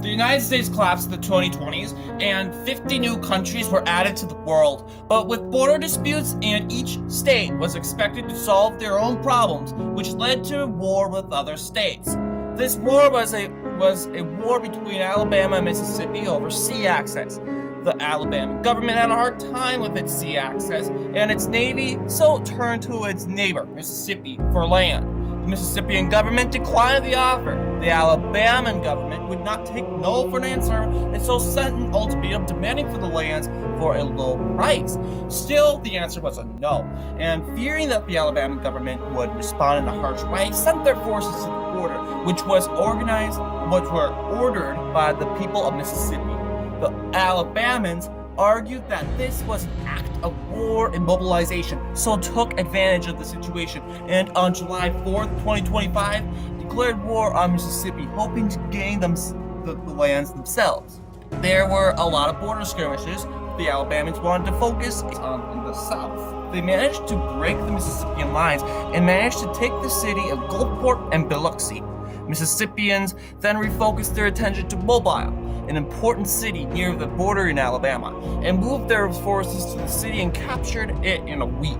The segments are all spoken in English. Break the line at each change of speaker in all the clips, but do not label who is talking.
The United States collapsed in the 2020s, and 50 new countries were added to the world. But with border disputes, and each state was expected to solve their own problems, which led to a war with other states. This war was a war between Alabama and Mississippi over sea access. The Alabama government had a hard time with its sea access and its navy, so it turned to its neighbor, Mississippi, for land. The Mississippian government declined the offer. The Alabaman government would not take no for an answer, and so sent an ultimatum demanding for the lands for a low price. Still, the answer was a no, and fearing that the Alabaman government would respond in a harsh way, sent their forces to the border, which were ordered by the people of Mississippi. The Alabamans argued that this was an act of war and mobilization, so took advantage of the situation, and on July 4th, 2025, declared war on Mississippi, hoping to gain the lands themselves. There were a lot of border skirmishes. The Alabamans wanted to focus on the south. They managed to break the Mississippian lines and managed to take the city of Gulfport and Biloxi. Mississippians then refocused their attention to Mobile, an important city near the border in Alabama, and moved their forces to the city and captured it in a week.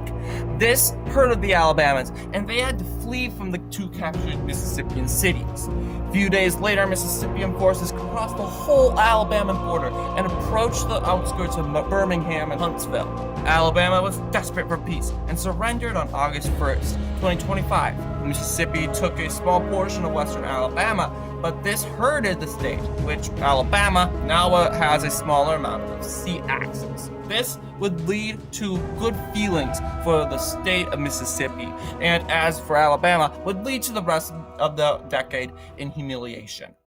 This hurted the Alabamans, and they had to flee from the two captured Mississippian cities. A few days later, Mississippian forces crossed the whole Alabama border and approached the outskirts of Birmingham and Huntsville. Alabama was desperate for peace and surrendered on August 1st, 2025. Mississippi took a small portion of western Alabama, but this hurted the state, which Alabama now has a smaller amount of sea access. This would lead to good feelings for the state of Mississippi, and as for Alabama, would lead to the rest of the decade in humiliation.